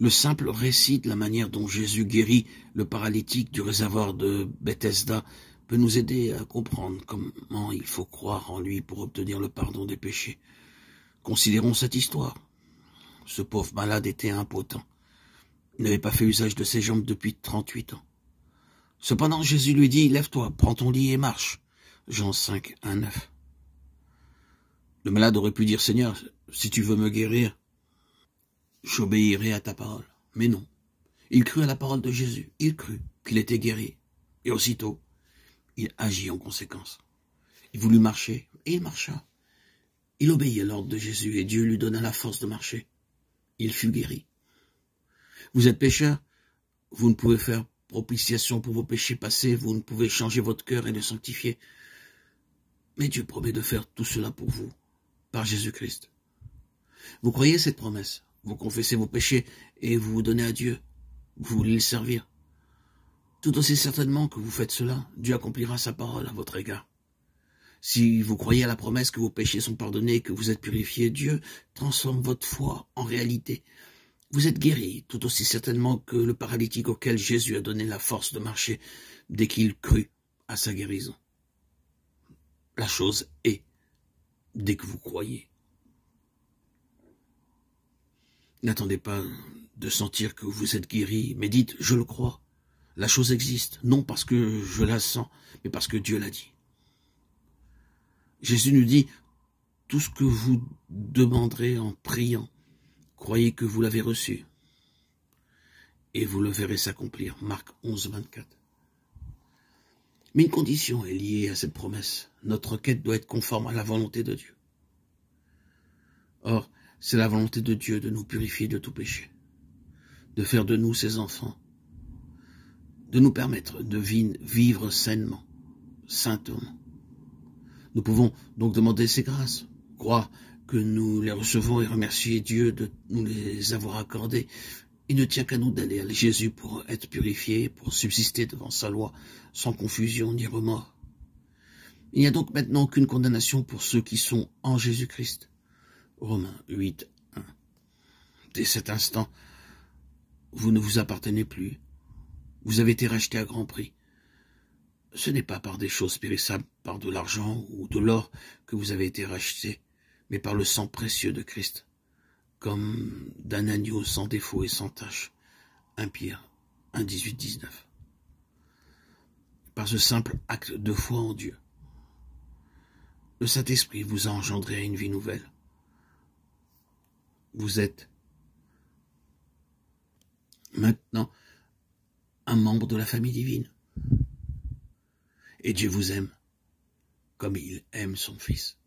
Le simple récit de la manière dont Jésus guérit le paralytique du réservoir de Bethesda peut nous aider à comprendre comment il faut croire en lui pour obtenir le pardon des péchés. Considérons cette histoire. Ce pauvre malade était impotent. Il n'avait pas fait usage de ses jambes depuis 38 ans. Cependant, Jésus lui dit, « Lève-toi, prends ton lit et marche. » Jean 5, 1, 9. Le malade aurait pu dire, « Seigneur, si tu veux me guérir, j'obéirai à ta parole. » Mais non. Il crut à la parole de Jésus. Il crut qu'il était guéri. Et aussitôt, il agit en conséquence. Il voulut marcher, et il marcha. Il obéit à l'ordre de Jésus, et Dieu lui donna la force de marcher. Il fut guéri. Vous êtes pécheur, vous ne pouvez faire propitiation pour vos péchés passés, vous ne pouvez changer votre cœur et le sanctifier. Mais Dieu promet de faire tout cela pour vous, par Jésus-Christ. Vous croyez cette promesse, vous confessez vos péchés et vous vous donnez à Dieu, vous voulez le servir. Tout aussi certainement que vous faites cela, Dieu accomplira sa parole à votre égard. Si vous croyez à la promesse que vos péchés sont pardonnés et que vous êtes purifiés, Dieu transforme votre foi en réalité. Vous êtes guéri, tout aussi certainement que le paralytique auquel Jésus a donné la force de marcher dès qu'il crut à sa guérison. La chose est, dès que vous croyez. N'attendez pas de sentir que vous êtes guéri, mais dites, je le crois. La chose existe, non parce que je la sens, mais parce que Dieu l'a dit. Jésus nous dit, tout ce que vous demanderez en priant, croyez que vous l'avez reçu, et vous le verrez s'accomplir. Marc 11, 24. Mais une condition est liée à cette promesse. Notre quête doit être conforme à la volonté de Dieu. Or, c'est la volonté de Dieu de nous purifier de tout péché, de faire de nous ses enfants, de nous permettre de vivre sainement, saintement. Nous pouvons donc demander ses grâces, croire que nous les recevons et remercier Dieu de nous les avoir accordées. Il ne tient qu'à nous d'aller à Jésus pour être purifiés, pour subsister devant sa loi, sans confusion ni remords. Il n'y a donc maintenant aucune condamnation pour ceux qui sont en Jésus-Christ. Romains 8, 1. Dès cet instant, vous ne vous appartenez plus. Vous avez été racheté à grand prix. Ce n'est pas par des choses périssables, par de l'argent ou de l'or que vous avez été rachetés, mais par le sang précieux de Christ, comme d'un agneau sans défaut et sans tache. 1 Pierre 1, 18, 19. Par ce simple acte de foi en Dieu, le Saint-Esprit vous a engendré à une vie nouvelle. Vous êtes maintenant un membre de la famille divine. Et Dieu vous aime comme il aime son Fils.